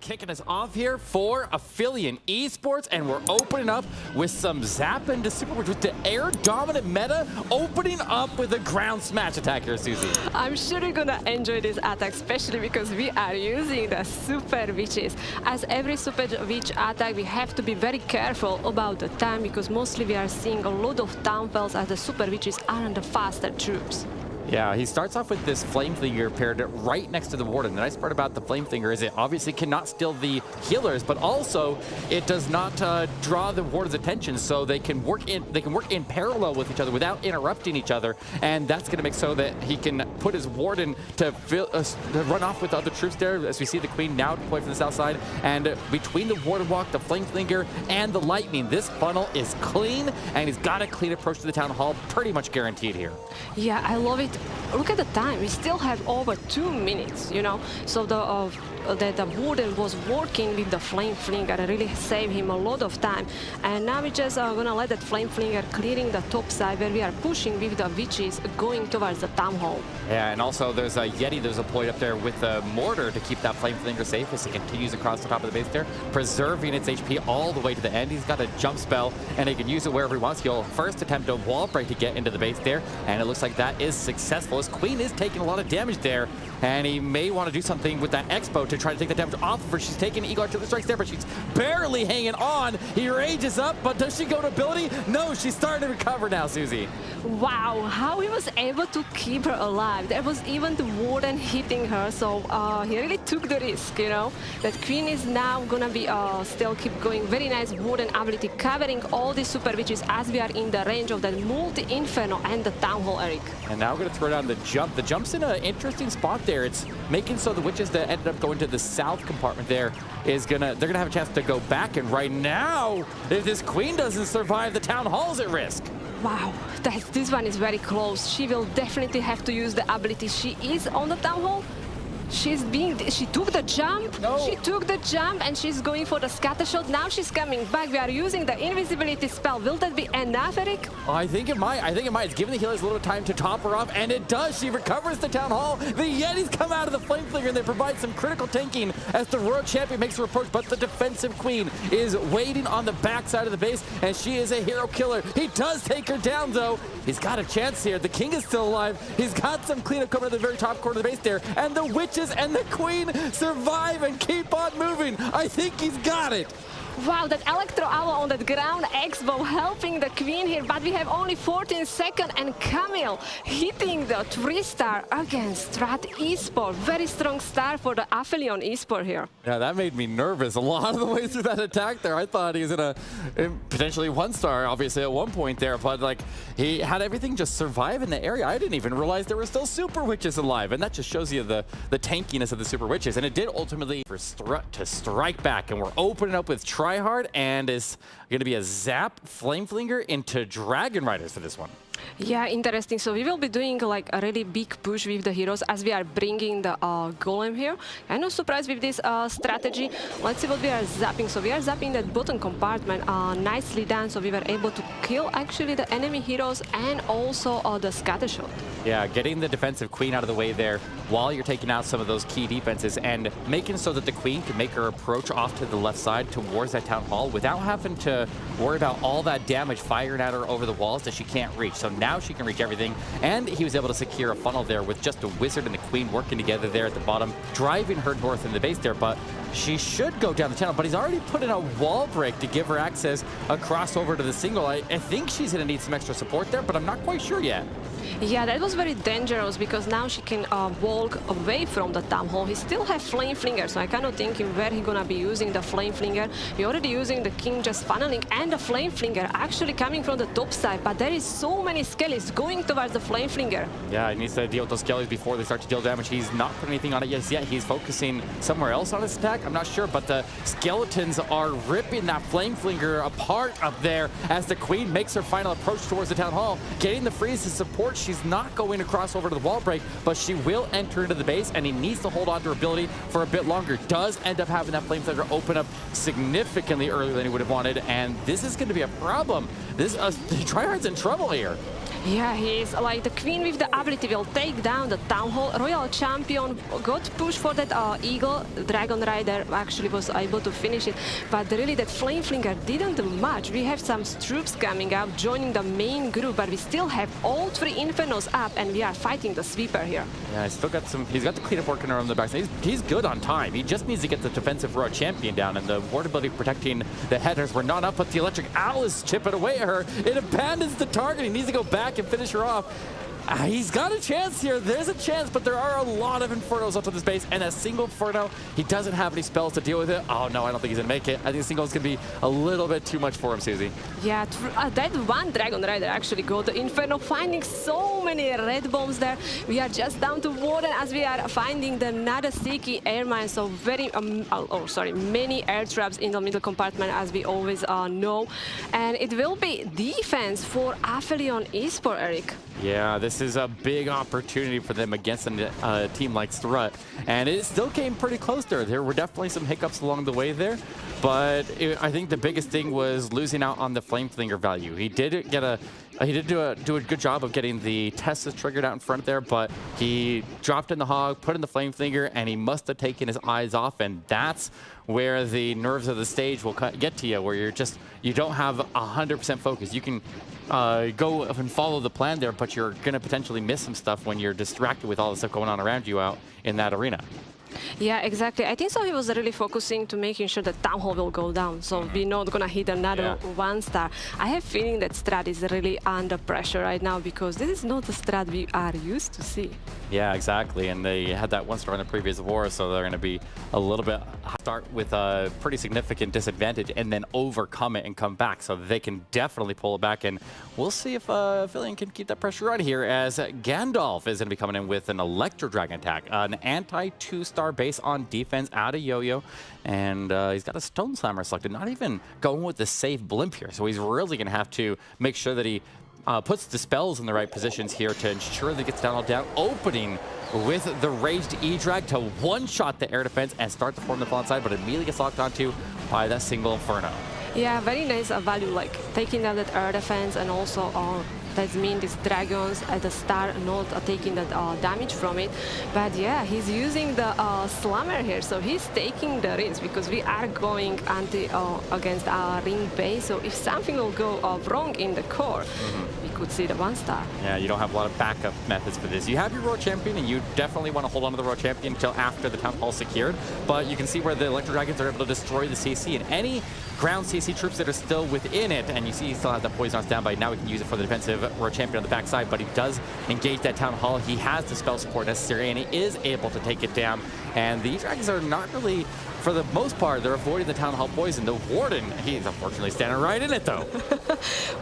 kicking us off here for APHELION Esports, and we're opening up with some zap into Super Witch with the air dominant meta, opening up with a ground smash attack here, Susie. I'm sure you're gonna enjoy this attack, especially because we are using the Super Witches. As every Super Witch attack, we have to be very careful about the time, because mostly we are seeing a lot of downfalls as the Super Witches are the faster troops. Yeah, he starts off with this Flame Flinger paired right next to the Warden. The nice part about the Flame Flinger is it obviously cannot steal the healers, but also it does not draw the Warden's attention, so they can work in parallel with each other without interrupting each other, and that's going to make so that he can put his Warden to run off with the other troops there. As we see the Queen now deployed from the south side, and between the Warden Walk, the Flame Flinger, and the Lightning, this funnel is clean, and he's got a clean approach to the Town Hall, pretty much guaranteed here. Yeah, I love it. Look at the time. We still have over 2 minutes, you know. So the Warden was working with the Flame Flinger and really saved him a lot of time. And now we just gonna let that Flame Flinger clearing the top side, where we are pushing with the Witches going towards the Town Hall. Yeah, and also there's a Yeti that's deployed up there with a mortar to keep that Flame Flinger safe as it continues across the top of the base there, preserving its HP all the way to the end. He's got a jump spell, and he can use it wherever he wants. He'll first attempt a wall break to get into the base there, and it looks like that is successful. His Queen is taking a lot of damage there, and he may want to do something with that Expo to try to take the damage off of her. She's taking Eagle Artillery strikes there, but she's barely hanging on. He rages up, but does she go to ability? No, she's starting to recover now, Susie. Wow, how he was able to keep her alive. There was even the Warden hitting her, so he really took the risk, you know. That Queen is now gonna be still keep going. Very nice Warden ability, covering all the Super Witches as we are in the range of that multi-inferno and the Town Hall, Eric. And now we're gonna throw down the jump. The jump's in an interesting spot there. It's making so the Witches that ended up going to the south compartment there they're gonna have a chance to go back, and right now, if this Queen doesn't survive, the Town Hall's at risk. Wow, this one is very close. She will definitely have to use the ability. She is on the Town Hall. She took the jump. No. She took the jump, and she's going for the scatter shot. Now she's coming back. We are using the invisibility spell. Will that be enough, Eric? I think it might. It's giving the healers a little time to top her off, and it does. She recovers the Town Hall. The Yetis come out of the Flame Flinger, and they provide some critical tanking as the Royal Champion makes her approach, but the defensive Queen is waiting on the backside of the base, and she is a hero killer. He does take her down, though. He's got a chance here. The King is still alive. He's got some cleanup coming to the very top corner of the base there, and the Witches and the Queen survive and keep on moving. I think he's got it. Wow, that Electro Owl on that ground Expo helping the Queen here, but we have only 14 seconds, and Camille hitting the 3-star against STRUT Esports. Very strong start for the APHELION Esports here. Yeah, that made me nervous a lot of the way through that attack there. I thought he was in potentially 1-star, obviously, at one point there, but like he had everything just survive in the area. I didn't even realize there were still Super Witches alive, and that just shows you the tankiness of the Super Witches. And it did ultimately for STRUT to strike back, and we're opening up with Tryhard, and it's going to be a Zap Flame Flinger into Dragon Riders for this one. Yeah, interesting. So we will be doing like a really big push with the heroes as we are bringing the Golem here. I'm not surprised with this strategy. Let's see what we are zapping. So we are zapping that bottom compartment nicely done. So we were able to kill actually the enemy heroes and also the scatter shot. Yeah, getting the defensive Queen out of the way there while you're taking out some of those key defenses and making so that the Queen can make her approach off to the left side towards that Town Hall without having to worry about all that damage firing at her over the walls that she can't reach. So now she can reach everything, and he was able to secure a funnel there with just a Wizard and the Queen working together there at the bottom, driving her north in the base there, but she should go down the channel, but he's already put in a wall break to give her access across over to the single. I think she's going to need some extra support there, but I'm not quite sure yet. Yeah, that was very dangerous, because now she can walk away from the Town Hall. He still have Flame Flinger, so I cannot think where he's gonna be using the Flame Flinger. He already using the King just funneling, and the Flame Flinger actually coming from the top side, but there is so many skellies going towards the Flame Flinger. Yeah, he needs to deal with those skellies before they start to deal damage. He's not putting anything on it yet. He's focusing somewhere else on his attack. I'm not sure, but the skeletons are ripping that Flame Flinger apart up there as the Queen makes her final approach towards the Town Hall, getting the freeze to support. She's not going to cross over to the wall break, but she will enter into the base, and he needs to hold on to her ability for a bit longer. Does end up having that Flame Flinger open up significantly earlier than he would have wanted, and this is going to be a problem. Tryhard's in trouble here. Yeah, he's like the queen with the ability will take down the Town Hall. Royal Champion got pushed for that Eagle. Dragon Rider actually was able to finish it, but really that Flame Flinger didn't do much. We have some troops coming up, joining the main group, but we still have all 3 Infernos up, and we are fighting the sweeper here. Yeah, he's still got some. He's got the cleanup working around the back. He's good on time. He just needs to get the defensive Royal Champion down, and the ward ability protecting the headers were not up, but the Electric Owl is chipping away at her. It abandons the target. He needs to go back and finish her off. He's got a chance here. There's a chance, but there are a lot of Infernos up to this base, and a single Inferno, he doesn't have any spells to deal with it. Oh no, I don't think he's gonna make it. I think single is gonna be a little bit too much for him, Susie. Yeah, that one Dragon Rider actually got the Inferno, finding so many red bombs there. We are just down to Warden as we are finding the Nagasaki air mine, so many air traps in the middle compartment, as we always know. And it will be defense for APHELION Esports, Eric. Yeah, this is a big opportunity for them against a team like STRUT, and it still came pretty close there. There were definitely some hiccups along the way there, but I think the biggest thing was losing out on the Flame Flinger value. He did get a do a good job of getting the Teslas triggered out in front there, but he dropped in the hog, put in the Flame Flinger, and he must have taken his eyes off, and that's where the nerves of the stage will get to you, where you don't have 100% focus. You can go and follow the plan there, but you're going to potentially miss some stuff when you're distracted with all the stuff going on around you out in that arena. Yeah, exactly. I think so he was really focusing to making sure that Town Hall will go down, so we're not gonna hit another 1-star. I have a feeling that STRUT is really under pressure right now, because this is not the STRUT we are used to see. Yeah, exactly, and they had that 1-star in the previous war, so they're gonna be a little bit start with a pretty significant disadvantage and then overcome it and come back, so they can definitely pull it back, and we'll see if APHELION can keep that pressure on here, as Gandalf is gonna be coming in with an Electro Dragon attack, an anti-2-star base on defense out of Yo-Yo, and he's got a Stone Slammer selected, not even going with the safe blimp here, so he's really gonna have to make sure that he puts the spells in the right positions here to ensure that he gets down, opening with the Raged E-Drag to one-shot the air defense and start to form the fall side, but immediately gets locked onto by that single Inferno. Yeah, very nice value, like taking down that air defense, and also that means these dragons at the start not taking that damage from it. But yeah, he's using the slammer here, so he's taking the risk, because we are going against our ring base. So if something will go wrong in the core, we could see the 1-star. Yeah, you don't have a lot of backup methods for this. You have your Royal Champion, and you definitely want to hold on to the Royal Champion until after the Town Hall is secured. But you can see where the Electro Dragons are able to destroy the CC, and any ground CC troops that are still within it, and you see he still has that poison on standby. Now we can use it for the defensive Royal Champion on the backside, but he does engage that Town Hall. He has the spell support necessary, and he is able to take it down. And the E-Dragons are not really, for the most part, they're avoiding the Town Hall poison. The Warden, he's unfortunately standing right in it, though.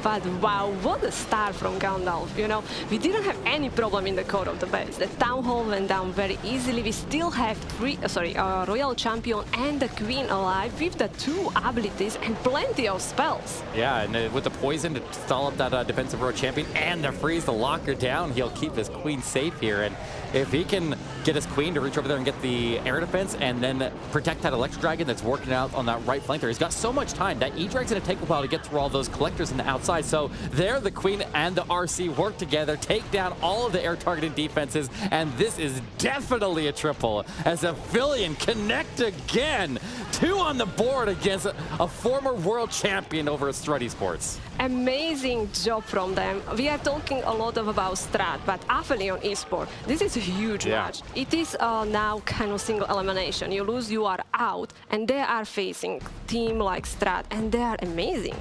But wow, what a start from Gandalf. You know, we didn't have any problem in the core of the base. The Town Hall went down very easily. We still have Royal Champion and the Queen alive with the 2 abilities and plenty of spells. Yeah, and with the poison to stall up that defensive Royal Champion and the freeze to lock her down, he'll keep his Queen safe here. And if he can get his Queen to reach over there and get the air defense and then protect that Electro Dragon that's working out on that right flank there, he's got so much time. That E-Drag's going to take a while to get through all those collectors on the outside. So there, the Queen and the RC work together, take down all of the air targeted defenses, and this is definitely a triple as APHELION connect again. 2 on the board against a former world champion over at STRUT Esports. Amazing job from them. We are talking a lot about STRUT, but APHELION Esports, this is a huge match. It is now kind of single elimination. You lose, you are out, and they are facing team like STRUT, and they are amazing.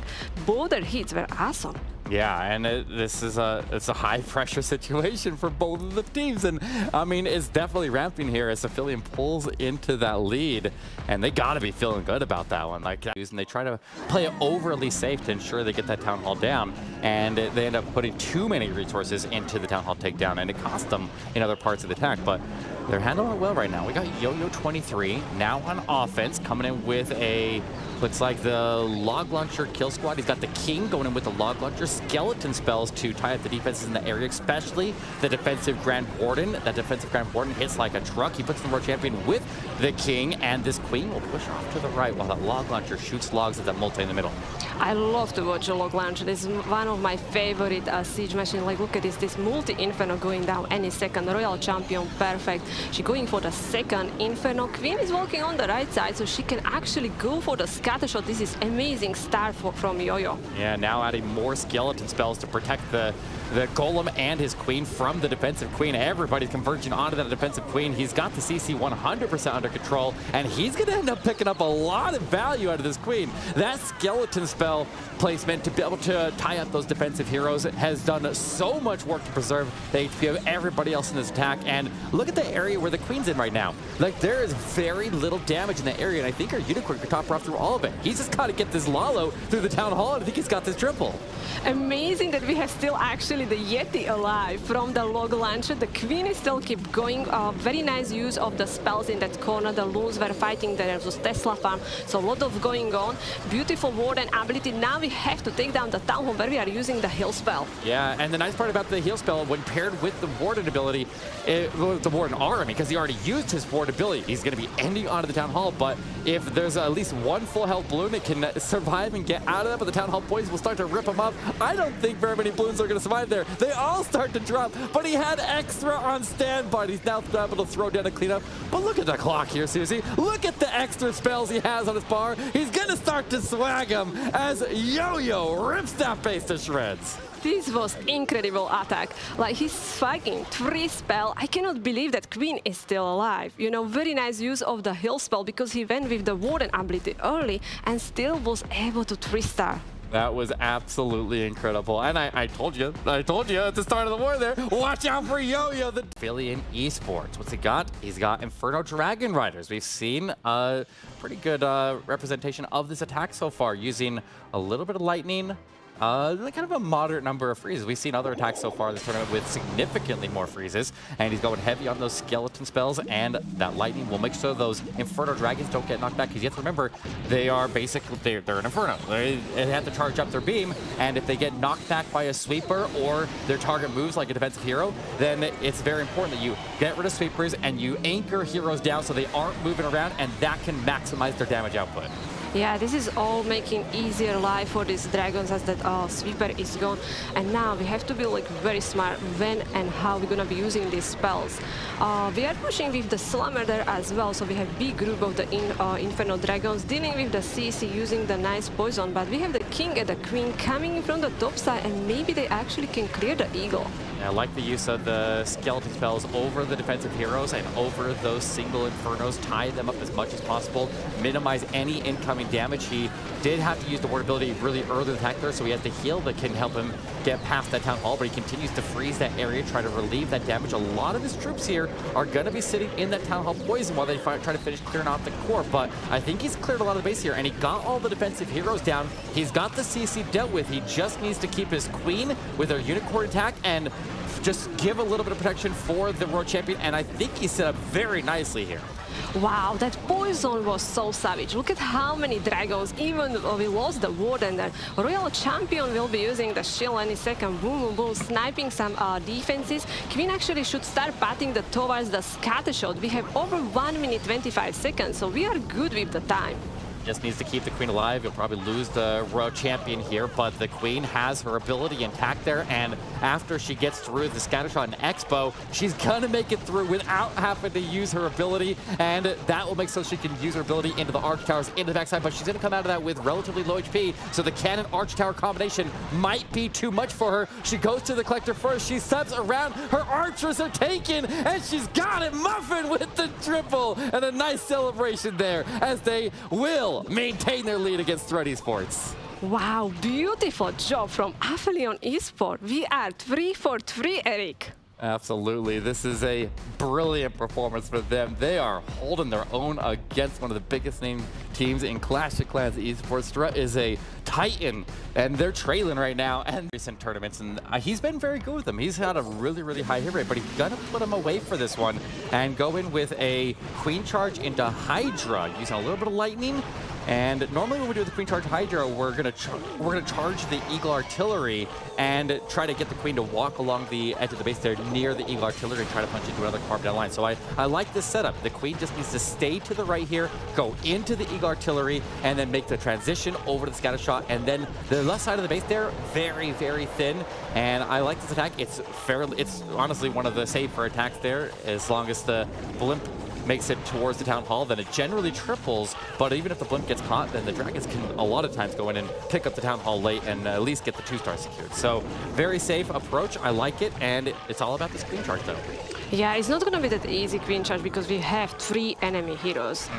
Both their hits were awesome. Yeah, and it's a high-pressure situation for both of the teams, and I mean, it's definitely ramping here as APHELION pulls into that lead, and they got to be feeling good about that one. Like, and they try to play it overly safe to ensure they get that Town Hall down, and they end up putting too many resources into the Town Hall takedown, and it cost them in other parts of the attack. But they're handling it well right now. We got Yo-Yo 23 now on offense, coming in with a, looks like the Log Launcher kill squad. He's got the King going in with the Log Launcher, skeleton spells to tie up the defenses in the area, especially the defensive Grand Warden. That defensive Grand Warden hits like a truck. He puts the Royal Champion with the King, and this Queen will push off to the right while that Log Launcher shoots logs at that multi in the middle. I love to watch a log launch. This is one of my favorite siege machines. Like, look at this multi-inferno going down any second. Royal champion, perfect. She's going for the second inferno. Queen is walking on the right side, so she can actually go for the scatter shot. This is amazing start from Yo-Yo. Yeah, now adding more skeleton spells to protect the golem and his queen from the defensive queen. Everybody's converging onto that defensive queen. He's got the CC 100% under control, and he's going to end up picking up a lot of value out of this queen. That skeleton spell placement to be able to tie up those defensive heroes has done so much work to preserve the HP of everybody else in this attack. And look at the area where the queen's in right now. Like, there is very little damage in that area, and I think our unicorn could top her off through all of it. He's just got to get this Lalo through the town hall, and I think he's got this triple. Amazing that we have still actually the Yeti alive from the log launcher. The queen is still keep going. Very nice use of the spells in that corner. The loons were fighting there. There was Tesla farm, so a lot of going on. Beautiful ward and ability. Now we have to take down the town hall where we are using the heal spell. Yeah, and the nice part about the heal spell, when paired with the warden ability, the warden arm, because he already used his ward ability, he's going to be ending onto the town hall. But if there's at least one full health balloon that can survive and get out of that, but the town hall poison will start to rip him up. I don't think very many balloons are going to survive there. They all start to drop, but he had extra on standby. He's now able to throw down a cleanup. But look at the clock here, Susie. Look at the extra spells he has on his bar. He's going to start to swag him as Yo-Yo rips that base to shreds. This was incredible attack. Like, he's swagging 3 spell. I cannot believe that Queen is still alive. You know, very nice use of the heal spell because he went with the warden ability early and still was able to 3-star. That was absolutely incredible. And I told you at the start of the war there, watch out for Yo-Yo, the APHELION eSports. What's he got? He's got Inferno Dragon Riders. We've seen a pretty good representation of this attack so far, using a little bit of lightning, kind of a moderate number of freezes. We've seen other attacks so far in this tournament with significantly more freezes, and he's going heavy on those skeleton spells, and that lightning will make sure those Inferno Dragons don't get knocked back, because you have to remember, they are basically, they're an Inferno. They have to charge up their beam, and if they get knocked back by a sweeper or their target moves like a defensive hero, then it's very important that you get rid of sweepers and you anchor heroes down so they aren't moving around, and that can maximize their damage output. Yeah, this is all making easier life for these dragons as that sweeper is gone. And now we have to be like very smart when and how we're gonna be using these spells. We are pushing with the Slammer there as well, so we have big group of the Inferno Dragons dealing with the CC using the nice poison, but we have the King and the Queen coming from the top side, and maybe they actually can clear the Eagle. I like the use of the skeleton spells over the defensive heroes and over those single Infernos, tie them up as much as possible, minimize any incoming damage. He did have to use the ward ability really early in the attack there, so he has the heal that can help him get past that town hall, but he continues to freeze that area, try to relieve that damage. A lot of his troops here are going to be sitting in that town hall poison while they try to finish clearing off the core, but I think he's cleared a lot of the base here, and he got all the defensive heroes down. He's got the CC dealt with. He just needs to keep his queen with her unicorn attack and just give a little bit of protection for the world champion, and I think he set up very nicely here. Wow, that poison was so savage. Look at how many dragons, even though we lost the warden there. Royal champion will be using the shield any second. Boom, boom, boom, sniping some defenses. Queen actually should start patting towards the scatter shot. We have over 1 minute 25 seconds, so we are good with the time. Just needs to keep the queen alive. He'll probably lose the royal champion here, but the queen has her ability intact there, and after she gets through the scattershot and expo, she's gonna make it through without having to use her ability, and that will make so she can use her ability into the arch towers, into the backside, but she's gonna come out of that with relatively low HP, so the cannon arch tower combination might be too much for her. She goes to the collector first, she subs around, her archers are taken, and she's got it, Muffin with the triple, and a nice celebration there as they will maintain their lead against STRUT Esports. Wow, beautiful job from APHELION eSports. We are 3 for 3, Eric. Absolutely. This is a brilliant performance for them. They are holding their own against one of the biggest name teams in Clash of Clans esports. STRUT is a titan, and they're trailing right now in recent tournaments, and he's been very good with them. He's had a really, really high hit rate, but he's gonna put him away for this one and go in with a queen charge into Hydra, using a little bit of lightning, And normally when we do the Queen Charge Hydra, we're gonna charge the Eagle Artillery and try to get the Queen to walk along the edge of the base there near the Eagle Artillery and try to punch into another carved down line. So I like this setup. The Queen just needs to stay to the right here, go into the Eagle Artillery, and then make the transition over to the scatter shot. And then the left side of the base there, very, very thin. And I like this attack. It's honestly one of the safer attacks there, as long as the blimp makes it towards the Town Hall, then it generally triples, but even if the blimp gets caught, then the Dragons can a lot of times go in and pick up the Town Hall late and at least get the 2-star secured. So very safe approach, I like it, and it's all about this Queen Charge though. Yeah, it's not going to be that easy Queen Charge because we have 3 enemy heroes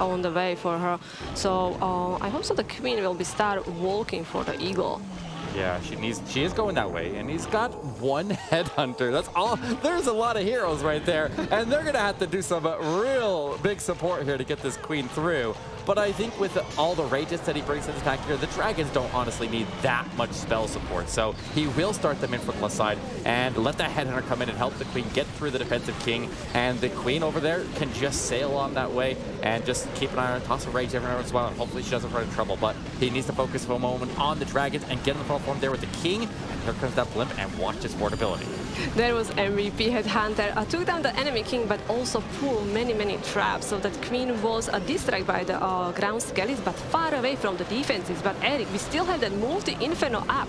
on the way for her. So I hope so the Queen will be start walking for the Eagle. Yeah, she is going that way, and he's got 1 headhunter. That's all. There's a lot of heroes right there, and they're gonna have to do some real big support here to get this Queen through. But I think with all the rages that he brings to the attack here, the Dragons don't honestly need that much spell support. So he will start them in from the left side and let that headhunter come in and help the Queen get through the defensive King. And the Queen over there can just sail on that way and just keep an eye on toss of rage every now and then. Hopefully she doesn't run into trouble, but he needs to focus for a moment on the Dragons and get in the front form there with the King. Here comes that blimp, and watch his portability. There was MVP Headhunter. Took down the enemy King, but also pulled many, many traps. So that Queen was distracted by the ground skellies, but far away from the defenses. But Eric, we still have that multi-inferno up.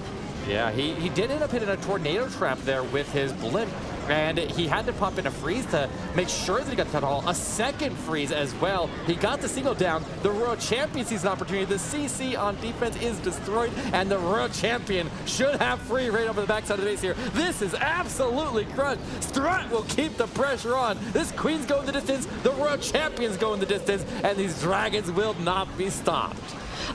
Yeah, he did end up hitting a tornado trap there with his blimp, and he had to pop in a freeze to make sure that he got the Town Hall. A second freeze as well. He got the single down. The Royal Champion sees an opportunity. The CC on defense is destroyed, and the Royal Champion should have free reign over the backside of the base here. This is absolutely crushed. Strut will keep the pressure on. This Queen's going the distance. The Royal Champion's going the distance, and these Dragons will not be stopped.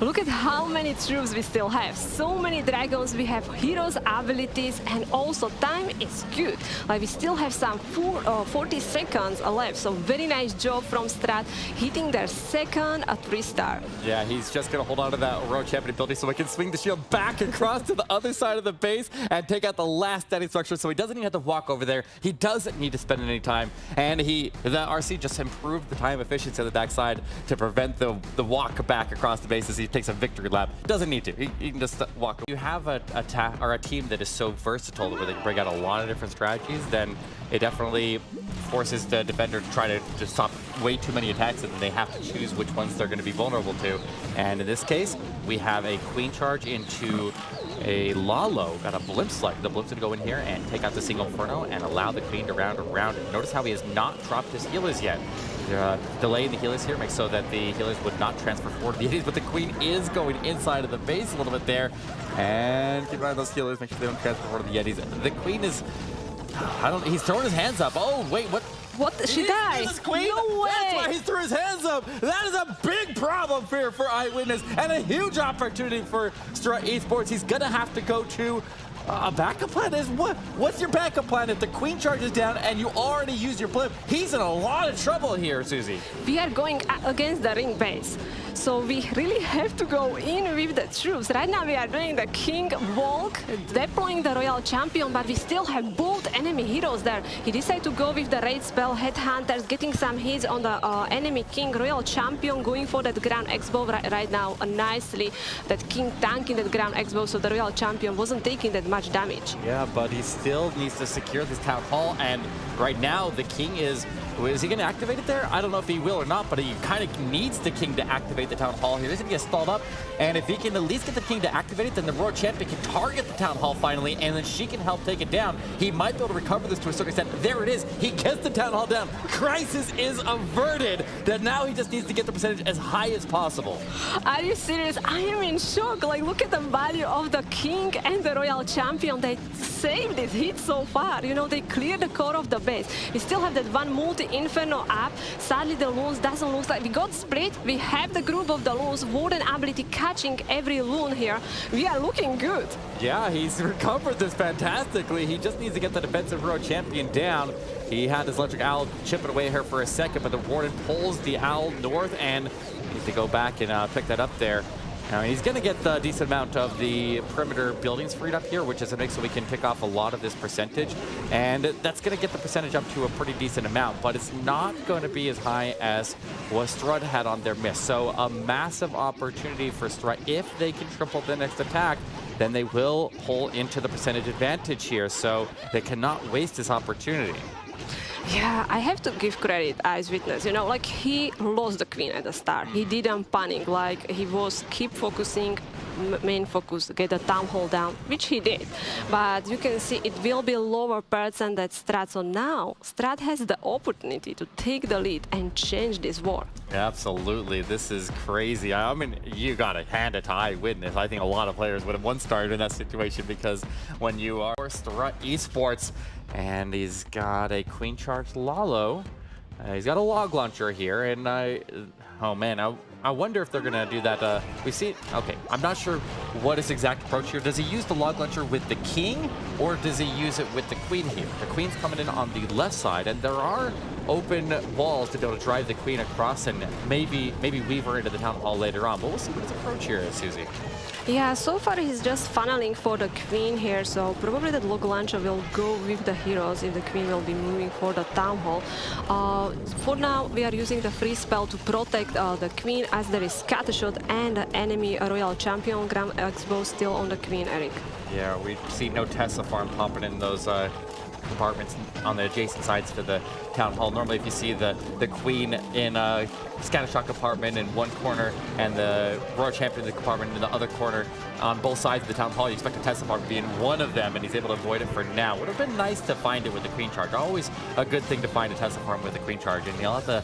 Look at how many troops we still have. So many dragons, we have heroes, abilities, and also time is good. Like we still have some 40 seconds left. So very nice job from Strat, hitting their second 3-star. Yeah, he's just going to hold on to that Royal Champion ability so he can swing the shield back across to the other side of the base and take out the last standing structure. So he doesn't even have to walk over there. He doesn't need to spend any time. And the RC just improved the time efficiency on the backside to prevent the walk back across the base as he takes a victory lap. Doesn't need to. He can just walk. You have a team that is so versatile where they can bring out a lot of different strategies, then it definitely forces the defender to try to stop way too many attacks, and then they have to choose which ones they're going to be vulnerable to. And in this case, we have a Queen Charge into a Lalo. Got a Blimp select. The Blimp's going to go in here and take out the single Inferno and allow the Queen to round around it. Notice how he has not dropped his healers yet. Delaying the healers here makes so that the healers would not transfer forward to the Yetis, but the Queen is going inside of the base a little bit there. And keep an eye on those healers, make sure they don't transfer forward to the Yetis. The Queen is, he's throwing his hands up. Oh, wait, what? What? She died? Queen? No way! That's why he threw his hands up. That is a big problem here for Eyewitness and a huge opportunity for Strut Esports. He's going to have to go to a backup plan. What's your backup plan if the Queen charges down and you already used your blimp? He's in a lot of trouble here, Susie. We are going against the ring base. So we really have to go in with the troops. Right now we are doing the King walk, deploying the Royal Champion, but we still have both enemy heroes there. He decided to go with the raid spell, Headhunters, getting some hits on the enemy King. Royal Champion going for that ground X-bow right now nicely. That King tanking that ground X-bow, so the Royal Champion wasn't taking that much damage. Yeah, but he still needs to secure this Town Hall, and right now the King is he going to activate it there? I don't know if he will or not, but he kind of needs the King to activate the Town Hall here. He's going to get stalled up, and if he can at least get the King to activate it, then the Royal Champion can target the Town Hall finally, and then she can help take it down. He might be able to recover this to a certain extent. There it is. He gets the Town Hall down. Crisis is averted. That now he just needs to get the percentage as high as possible. Are you serious? I am in shock. Like, look at the value of the King and the Royal Champion. They saved this hit so far. You know, they cleared the core of the base. We still have that one multi-inferno up. Sadly, the loons doesn't look like we got split. We have the group of the loons, Warden ability catching every loon here. We are looking good. Yeah, he's recovered this fantastically. He just needs to get the defensive Royal Champion down. He had his electric owl chipping away here for a second, but the Warden pulls the owl north and needs to go back and pick that up there. Now he's going to get the decent amount of the perimeter buildings freed up here, which is a mix so we can pick off a lot of this percentage. And that's going to get the percentage up to a pretty decent amount, but it's not going to be as high as what STRUT had on their miss. So a massive opportunity for STRUT. If they can triple the next attack, then they will pull into the percentage advantage here. So they cannot waste this opportunity. Yeah, I have to give credit as witness. You know, like he lost the queen at the start. He didn't panic. Like he was keep focusing, main focus, get the town hall down, which he did. But you can see it will be lower percent than STRUT. So now STRUT has the opportunity to take the lead and change this war. Absolutely, this is crazy. I mean, you got to hand it to Eyewitness. I think a lot of players would have one started in that situation because when you are STRUT Esports, and he's got a Queen Charge Lalo. He's got a log launcher here, and oh man, I wonder if they're gonna do that. We see, okay, I'm not sure what his exact approach here. Does he use the log launcher with the king, or does he use it with the queen here? The queen's coming in on the left side, and there are open walls to be able to drive the queen across and maybe weave her into the town hall later on. But we'll see what his approach here is, Susie. Yeah, so far he's just funneling for the queen here, so probably the log launcher will go with the heroes if the queen will be moving for the town hall. For now, we are using the free spell to protect the queen, as there is scattershot and the enemy royal champion Gram Expo still on the queen, Eric. Yeah, we see no Tesla farm popping in those compartments on the adjacent sides to the town hall. Normally, if you see the queen in a scattershot compartment in one corner and the royal champion in the compartment in the other corner on both sides of the town hall, you expect a Tesla farm to be in one of them, and he's able to avoid it for now. Would have been nice to find it with the queen charge. Always a good thing to find a Tesla farm with a queen charge, and you'll have to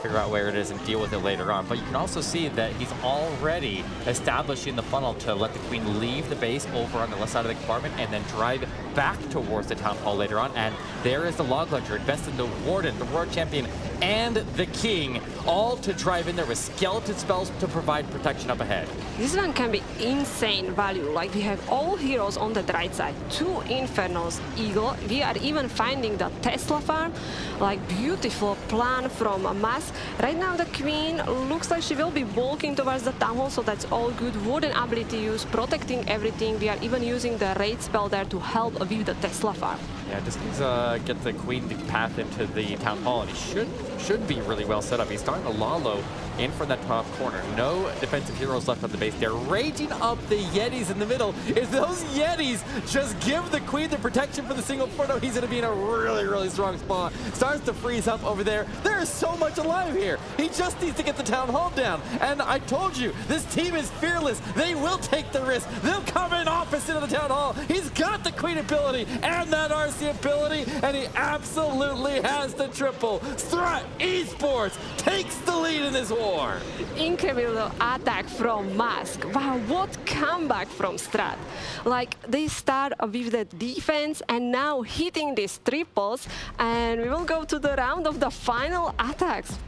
figure out where it is and deal with it later on. But you can also see that he's already establishing the funnel to let the queen leave the base over on the left side of the compartment and then drive back towards the town hall later on. And there is the log launcher, invested in the warden, the royal champion, and the king, all to drive in there with skeleton spells to provide protection up ahead. This one can be insane value. Like we have all heroes on the right side, 2 Infernos, Eagle. We are even finding the Tesla farm. Like beautiful plan from a mass. Right now the queen looks like she will be walking towards the town hall, so that's all good. Warden ability use, protecting everything. We are even using the raid spell there to help with the Tesla farm. Yeah, just needs to get the queen to path into the town hall, and he should be really well set up. He's starting to Lalo in from that top corner. No defensive heroes left on the base. They're raging up the Yetis in the middle. If those Yetis just give the queen the protection for the single Inferno, he's going to be in a really, really strong spot. Starts to freeze up over there. There is so much alive here. He just needs to get the town hall down. And I told you, this team is fearless. They will take the risk. They'll come in opposite of the town hall. He's got the queen ability and that RC ability, and he absolutely has the triple. STRUT Esports takes the lead in this war. Incredible attack from Mask. Wow, what comeback from STRUT. Like they start with the defense and now hitting these triples, and we will go to the round of the final attacks.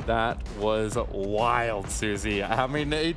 That was wild, Susie. I mean,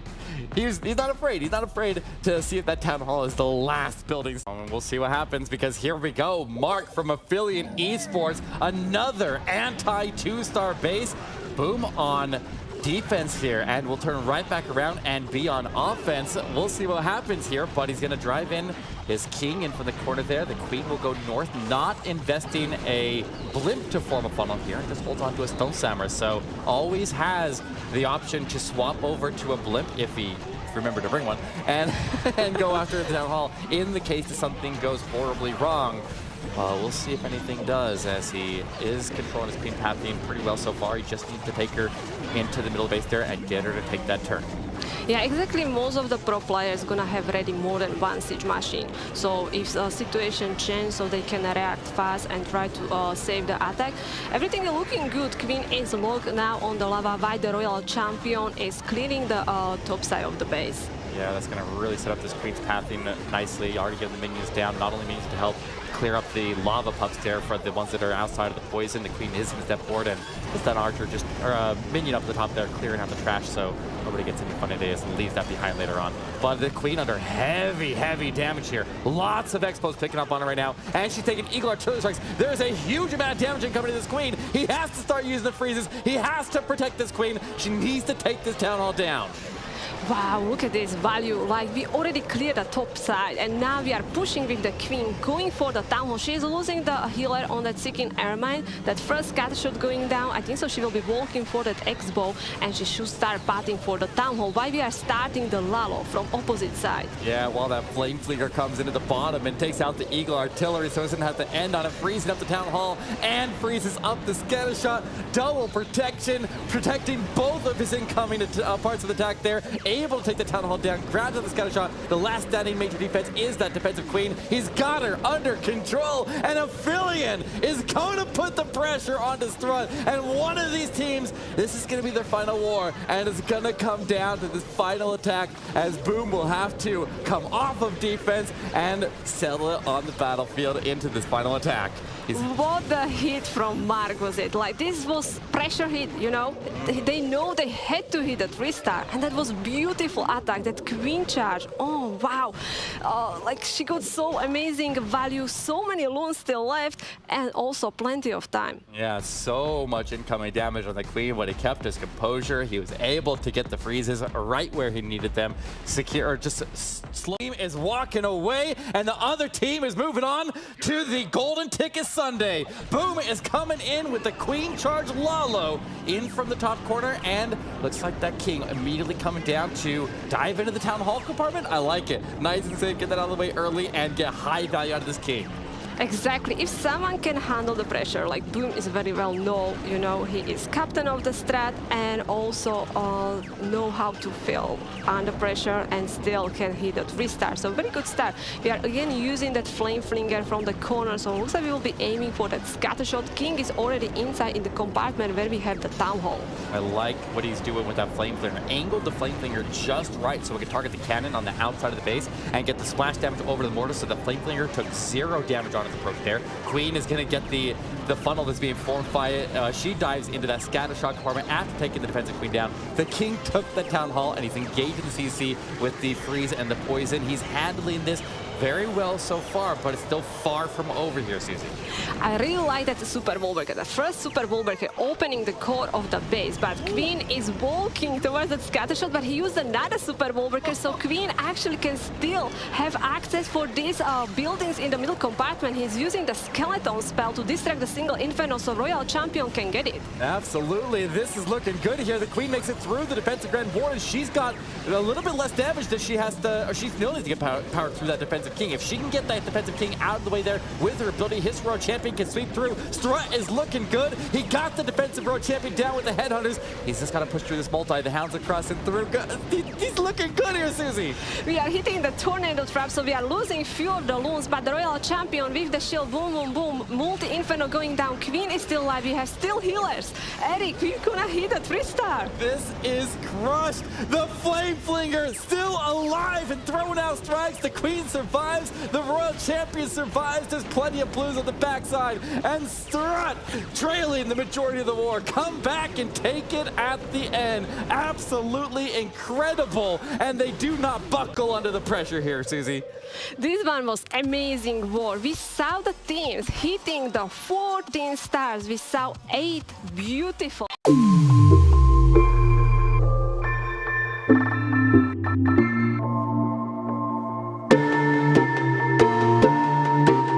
he's not afraid. He's not afraid to see if that town hall is the last building. And we'll see what happens, because here we go. Mark from APHELION Esports, another anti-2-star base. Boom on defense here, and we'll turn right back around and be on offense. We'll see what happens here, but he's gonna drive in his king in from the corner there. The queen will go north, not investing a blimp to form a funnel here, and just holds on to a stone samurai. So always has the option to swap over to a blimp if he remember to bring one, and go after the town hall in the case that something goes horribly wrong. We'll see if anything does, as he is controlling his queen pathing pretty well so far. He just needs to take her into the middle base there and get her to take that turn. Yeah, exactly. Most of the pro players gonna have ready more than one siege machine. So if the situation changes, so they can react fast and try to save the attack. Everything is looking good. Queen is locked now on the lava, while the royal champion is clearing the top side of the base. Yeah, that's going to really set up this queen's pathing nicely. Already getting the minions down, not only minions to help clear up the lava pups there for the ones that are outside of the poison. The queen is in the step forward, and just that archer just, or a minion up the top there clearing out the trash, so nobody gets any fun ideas and leaves that behind later on. But the queen under heavy, heavy damage here. Lots of expos picking up on her right now, and she's taking eagle artillery strikes. There's a huge amount of damage incoming to this queen. He has to start using the freezes. He has to protect this queen. She needs to take this town hall down. Wow, look at this value. Like, we already cleared the top side, and now we are pushing with the queen, going for the town hall. She's losing the healer on that seeking air mine. That first scatter shot going down. I think so she will be walking for that X-bow, and she should start patting for the town hall. Why we are starting the Lalo from opposite side? Yeah, while that flame flinger comes into the bottom and takes out the Eagle artillery, so it doesn't have to end on it, freezing up the town hall and freezes up the scatter shot. Double protection, protecting both of his incoming parts of the attack there. Able to take the town hall down, grabs up the scatter shot. The last standing major defense is that defensive queen. He's got her under control, and APHELION is going to put the pressure onto STRUT. And one of these teams, this is going to be their final war, and it's going to come down to this final attack as Boom will have to come off of defense and settle it on the battlefield into this final attack. What the hit from Mark was it? Like, this was pressure hit, you know? They know they had to hit a 3-star, and that was beautiful attack, that queen charge. Oh, wow. Like, she got so amazing value, so many loons still left, and also plenty of time. Yeah, so much incoming damage on the queen, but he kept his composure. He was able to get the freezes right where he needed them. Secure, just Team is walking away, and the other team is moving on to the golden ticket Sunday. Boom is coming in with the queen charge Lalo in from the top corner, and looks like that king immediately coming down to dive into the town hall compartment. I like it. Nice and safe, get that out of the way early and get high value out of this king. Exactly. If someone can handle the pressure, like Boom is very well known, you know, he is captain of the strat and also know how to feel under pressure and still can hit a 3-star. So very good start. We are again using that flame flinger from the corner, so it looks like we will be aiming for that scatter shot. King is already inside in the compartment where we have the town hall. I like what he's doing with that flame flinger. Angled the flame flinger just right so we can target the cannon on the outside of the base and get the splash damage over the mortar, so the flame flinger took 0 damage on his approach there. Queen is going to get the funnel that's being formed by it. She dives into that scatter shot compartment after taking the defensive queen down. The king took the town hall, and he's engaged in the CC with the freeze and the poison. He's handling this very well so far, but it's still far from over here, Susie. I really like that super wall breaker. The first super wall breaker opening the core of the base, but Queen is walking towards that scatter shot, but he used another super wall breaker, so Queen actually can still have access for these buildings in the middle compartment. He's using the skeleton spell to distract the single inferno, so Royal Champion can get it. Absolutely, this is looking good here. The queen makes it through the defensive Grand Warden. She's got a little bit less damage that she has to, or she's still needs to get power through that defensive king. If she can get that defensive king out of the way there with her ability, his Royal Champion can sweep through. STRUT is looking good. He got the defensive Royal Champion down with the headhunters. He's just got to push through this multi. The hounds across and through. He's looking good here, Susie. We are hitting the tornado trap, so we are losing few of the loons, but the Royal Champion with the shield, boom, boom, boom, multi-inferno going down. Queen is still alive. We have still healers. Eric, we're gonna hit a 3-star. This is crushed. The Flame Flinger still alive and throwing out strikes. The Queen survives. The Royal Champion survives. There's plenty of blues on the backside. And STRUT, trailing the majority of the war, come back and take it at the end. Absolutely incredible. And they do not buckle under the pressure here, Susie. This one was amazing war. We saw the teams hitting the 14 stars. We saw 8 beautiful